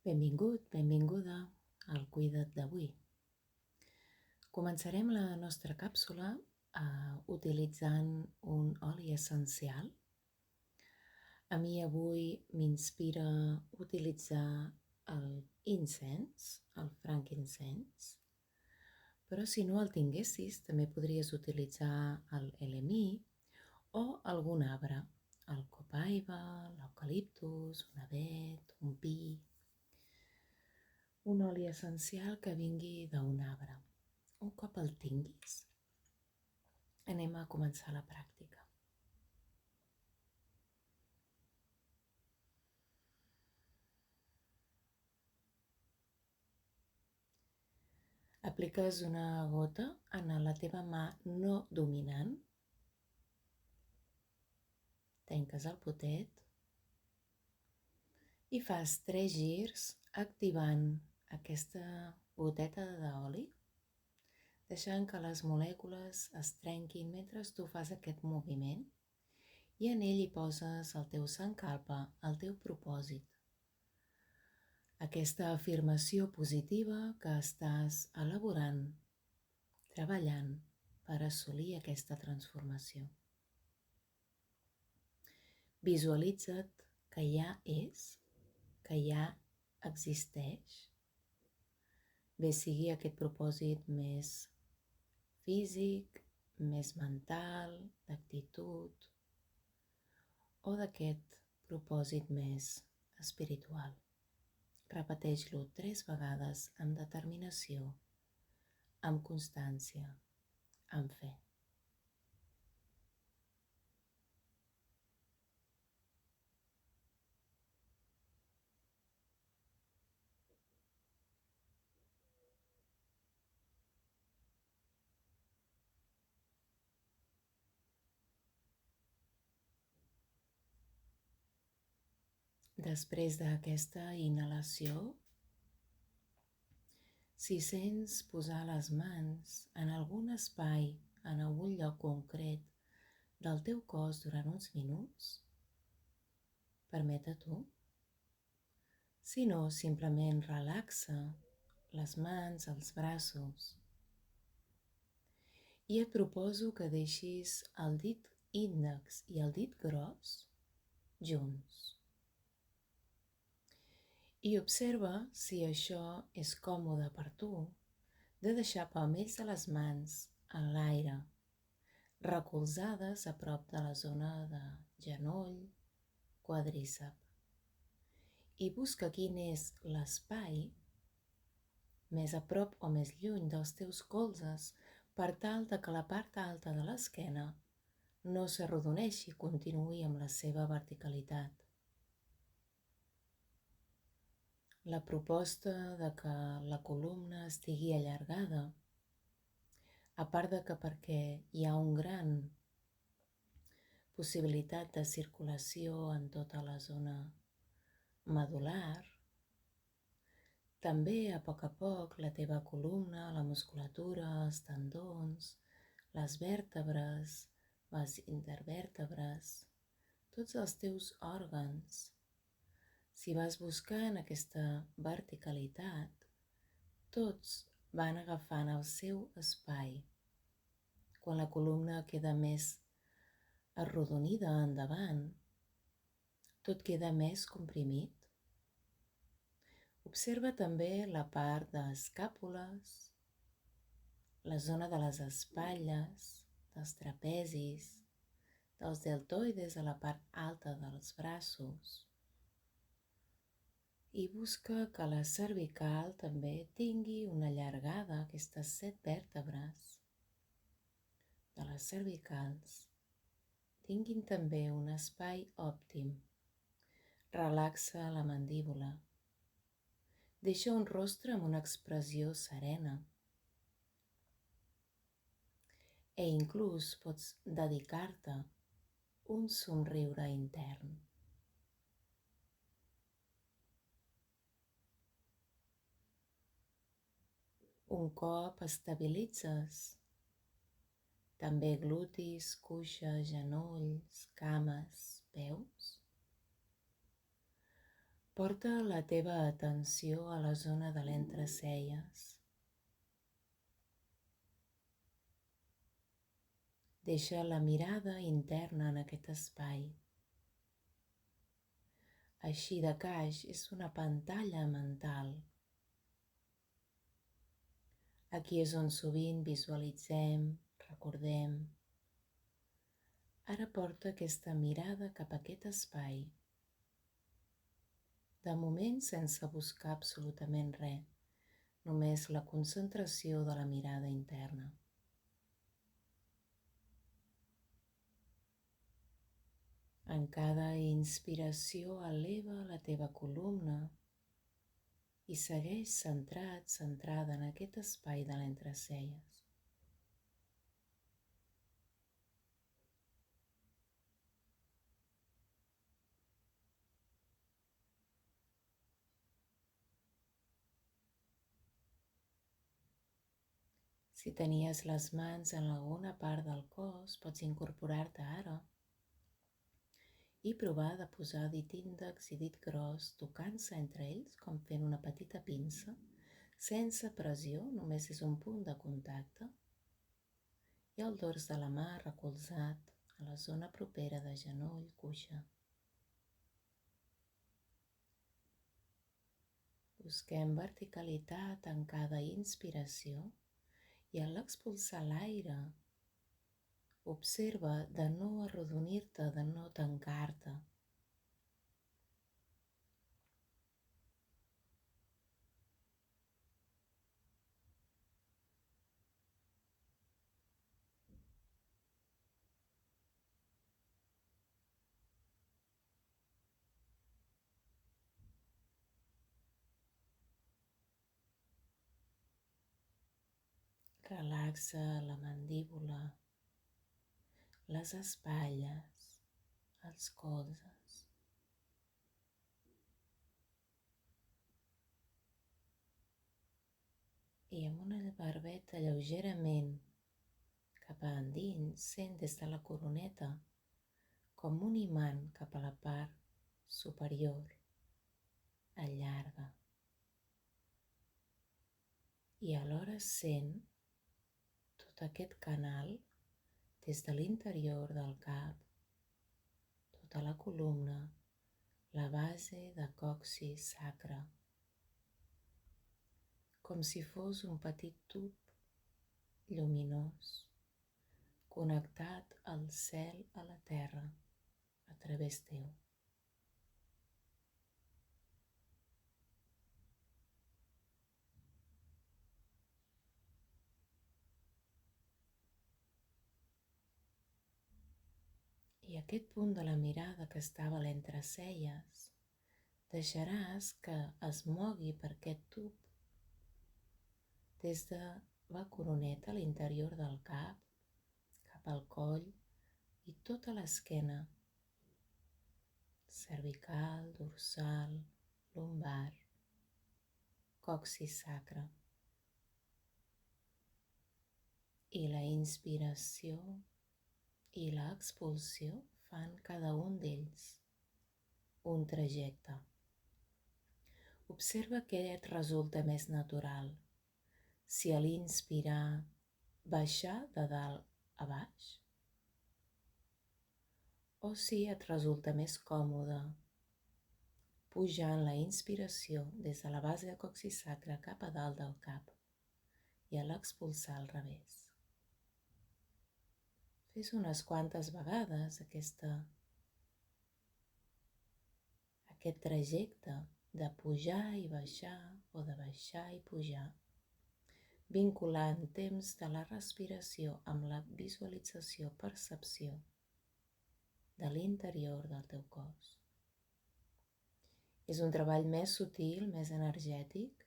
Benvingut, benvinguda al Cuida't d'avui. Començarem la nostra càpsula utilitzant un oli essencial. A mi avui m'inspira utilitzar l'incens, el frankincense, però si no el tinguessis també podries utilitzar l'elemi o algun arbre, el copaiba, l'eucaliptus, un avet, un pi. Un oli essencial que vingui d'un arbre. Un cop el tinguis, anem a començar la pràctica. Apliques una gota en la teva mà no dominant, tanques el potet i fas 3 girs activant aquesta goteta d'oli, deixant que les molècules es trenquin mentre tu fas aquest moviment i en ell hi poses el teu sankalpa, el teu propòsit. Aquesta afirmació positiva que estàs elaborant, treballant per assolir aquesta transformació. Visualitza't que ja és, que ja existeix, bé sigui aquest propòsit més físic, més mental, d'actitud, o d'aquest propòsit més espiritual. Repeteix-lo 3 vegades amb determinació, amb constància, amb fe. Després d'aquesta inhalació, si sents posar les mans en algun espai, en algun lloc concret del teu cos durant uns minuts, permeta-t'ho. Si no, simplement relaxa les mans, els braços. I et proposo que deixis el dit índex i el dit gros junts. I observa si això és còmode per tu, de deixar palmells de les mans en l'aire, recolzades a prop de la zona de genoll, quadrícep. I busca quin és l'espai més a prop o més lluny dels teus colzes per tal de que la part alta de l'esquena no s'arrodoneixi i continuï amb la seva verticalitat. La proposta de que la columna estigui allargada, a part de que perquè hi ha un gran possibilitat de circulació en tota la zona medular, també a poc la teva columna, la musculatura, els tendons, les vèrtebres, les intervèrtebres, tots els teus òrgans, si vas buscant aquesta verticalitat, tots van agafant el seu espai. Quan la columna queda més arrodonida endavant, tot queda més comprimit. Observa també la part d'escàpules, la zona de les espatlles, dels trapezis, dels deltoides a la part alta dels braços. I busca que la cervical també tingui una llargada, aquestes 7 vèrtebres de les cervicals tinguin també un espai òptim. Relaxa la mandíbula. Deixa un rostre amb una expressió serena. E inclús pots dedicar-te un somriure intern. Un cop estabilitzes també glutis, cuixes, genolls, cames, peus, Porta la teva atenció a la zona de l'entrecelles. Deixa la mirada interna en aquest espai. Així de caix és una pantalla mental. Aquí és on sovint visualitzem, recordem. Ara porta aquesta mirada cap a aquest espai. De moment sense buscar absolutament res, només la concentració de la mirada interna. En cada inspiració eleva la teva columna i segueix centrat, centrada en aquest espai de l'entrecelles. Si tenies les mans en alguna part del cos, pots incorporar-te ara i provar de posar dit índex i dit gros tocant-se entre ells com fent una petita pinça, sense pressió, només és un punt de contacte, i el dors de la mà recolzat a la zona propera de genoll, cuixa. Busquem verticalitat en cada inspiració i a l'expulsar l'aire, observa de no arrodonir-te, de no tancar-te. Relaxa la mandíbula, les espatlles, els colzes. I amb una barbeta lleugerament cap a endins, sent des de la coroneta com un imant cap a la part superior, allarga. I alhora sent tot aquest canal des de l'interior del cap, tota la columna, la base de coxis sacre, com si fos un petit tub lluminós connectat al cel, a la terra, a través teu. I aquest punt de la mirada que estava a l'entrecelles, deixaràs que es mogui per aquest tub des de la coroneta a l'interior del cap, cap al coll i tota l'esquena, cervical, dorsal, lumbar, coxis sacre. I la inspiració i l'expulsió fan cada un d'ells un trajecte. Observa què et resulta més natural, si a l'inspirar baixar de dalt a baix o si et resulta més còmode pujar en la inspiració des de la base de coxis sacre cap a dalt del cap i a l'expulsar al revés. Fes unes quantes vegades aquest trajecte de pujar i baixar o de baixar i pujar, vinculant temps de la respiració amb la visualització, percepció de l'interior del teu cos. És un treball més sutil, més energètic.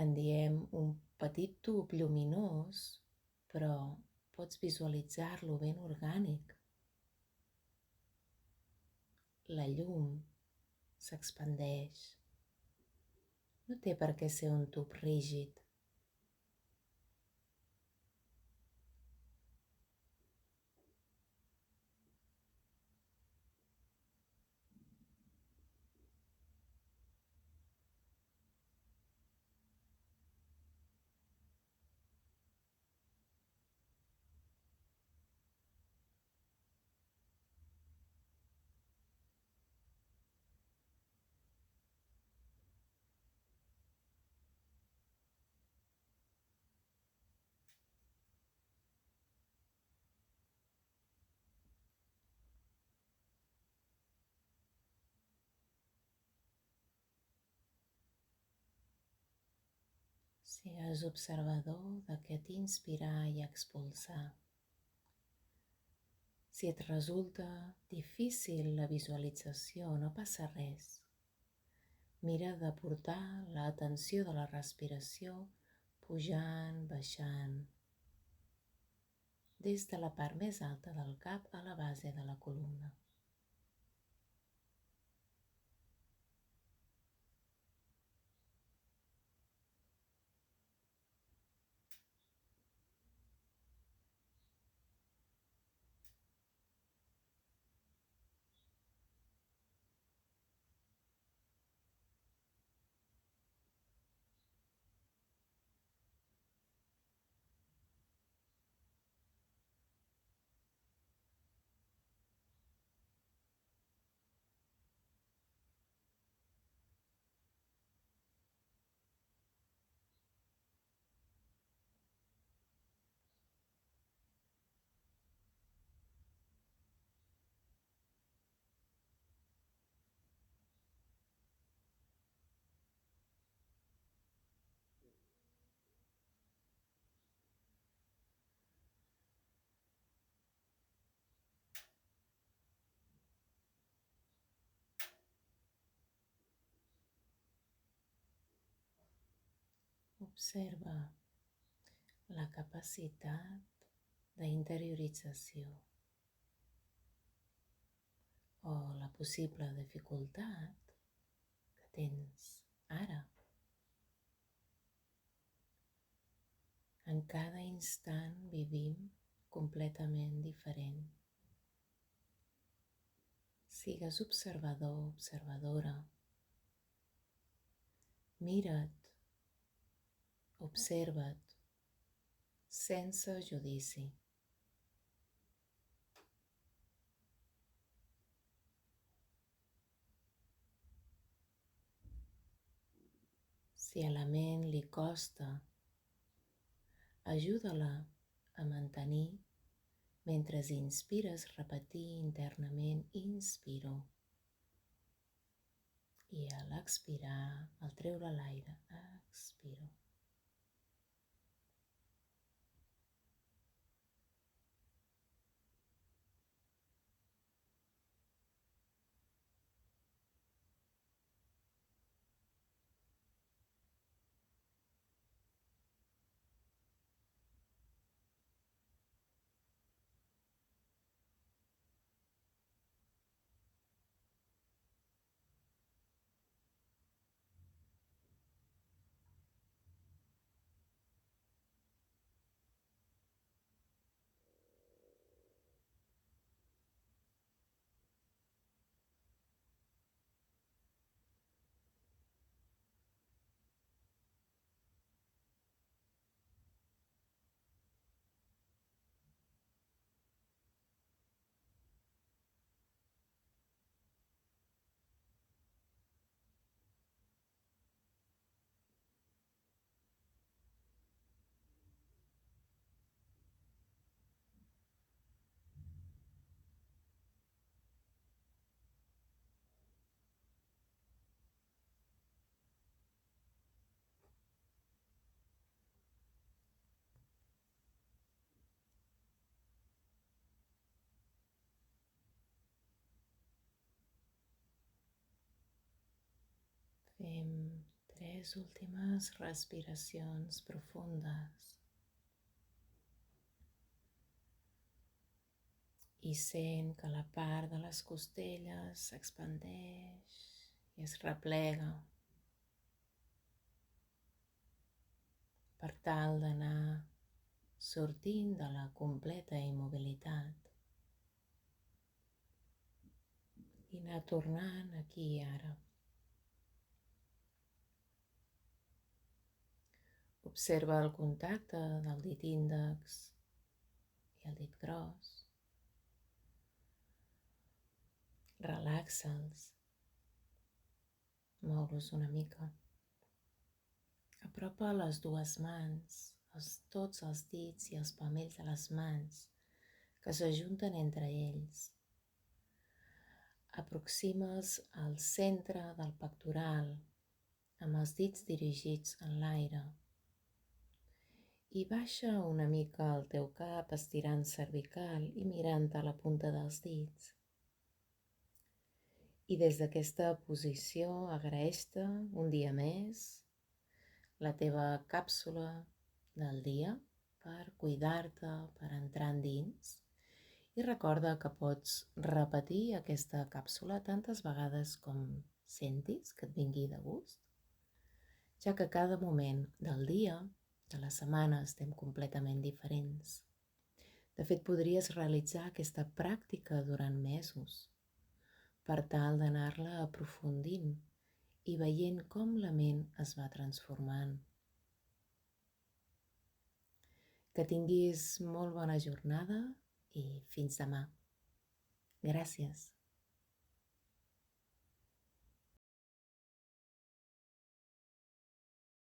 En diem un petit tub lluminós, però pots visualitzar-lo ben orgànic. La llum s'expandeix. No té per què ser un tub rígid. Sigues observador d'aquest inspirar i expulsar. Si et resulta difícil la visualització, no passa res. Mira de portar l'atenció de la respiració pujant, baixant, des de la part més alta del cap a la base de la columna. Observa la capacitat d'interiorització o la possible dificultat que tens ara. En cada instant vivim completament diferent. Sigues observador, observadora. Mira't, observa't, sense judici. Si a la ment li costa, ajuda-la a mantenir mentre inspires repetir internament inspiro i a l'expirar, al treure l'aire, expiro. Fem 3 últimes respiracions profundes i sent que la part de les costelles s'expandeix i es replega per tal d'anar sortint de la completa immobilitat i anar tornant aquí i ara. Observa el contacte del dit índex i el dit gros. Relaxa'ls. Mou-los una mica. Apropa les dues mans, tots els dits i els palmells de les mans que s'ajunten entre ells. Aproxima'ls al centre del pectoral amb els dits dirigits en l'aire I baixa una mica el teu cap estirant cervical i mirant a la punta dels dits. I des d'aquesta posició agraeix-te un dia més la teva càpsula del dia per cuidar-te, per entrar endins. I recorda que pots repetir aquesta càpsula tantes vegades com sentis que et vingui de gust, ja que cada moment del dia, de la setmana, estem completament diferents. De fet, podries realitzar aquesta pràctica durant mesos per tal d'anar-la aprofundint i veient com la ment es va transformant. Que tinguis molt bona jornada i fins demà. Gràcies.